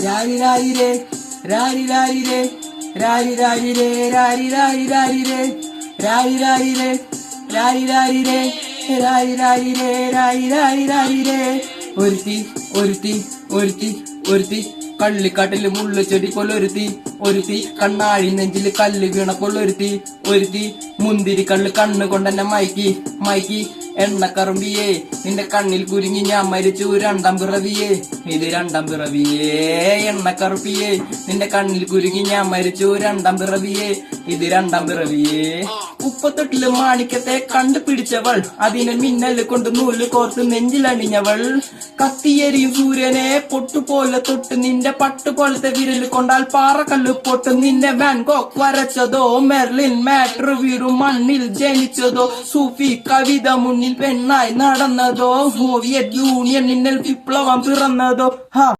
രാരി രാരിരേ രാരി രാരിരേ രാരി രാരിരേ രാരി രാരി രാരിരേ രാരി രാരിരേ രാരി രാരിരേ രാരി രാരിരേ രാരി രാരി രാരിരേ. ഒരുത്തി ഒരുത്തി ഒരുത്തി ഒരുത്തി കള്ളിക്കാട്ടില് മുള്ളു ചെടി പോലൊരുത്തി. ഒരുത്തി കണ്ണാഴി നെഞ്ചില് കല്ല് വീണപ്പോൾ ഒരുത്തി മുന്തിരി കള്ള് കണ്ണ് കൊണ്ടെന്നെ മയക്കി എണ്ണക്കറുമ്പിയേ നിന്റെ കണ്ണിൽ കുരുങ്ങി ഞാൻ മരിച്ചു രണ്ടാം പിറവിയേ. ഇത് രണ്ടാം പിറവിയേ എണ്ണക്കറുപ്പിയേ നിന്റെ കണ്ണിൽ കുരുങ്ങി ഞാൻ മരിച്ചു രണ്ടാം പിറവിയേ. ഇത് രണ്ടാം പിറവിയേ. ഉപ്പത്തൊട്ടില് മാണിക്കത്തെ കണ്ടുപിടിച്ചവൾ, അതിനെ മിന്നല് കൊണ്ട് നൂല് കോർത്ത് നെഞ്ചിലണിഞ്ഞവൾ. കത്തിയെരിയും സൂര്യനെ പൊട്ടുപോലെ തൊട്ട് നിന്റെ പട്ടുപോലത്തെ വിരല് കൊണ്ടാൽ പാറക്കല്ല് പൊട്ടും. നിന്നെ വാൻഗോഗ് വരച്ചതോ മെർലിൻ മാട്ര് വീടും മണ്ണിൽ ജനിച്ചതോ സൂഫി കവിത മുന്നിൽ പെണ്ണായി നടന്നതോ സോവിയറ്റ് യൂണിയൻ നിന്നിൽ വിപ്ലവം പിറന്നതോ.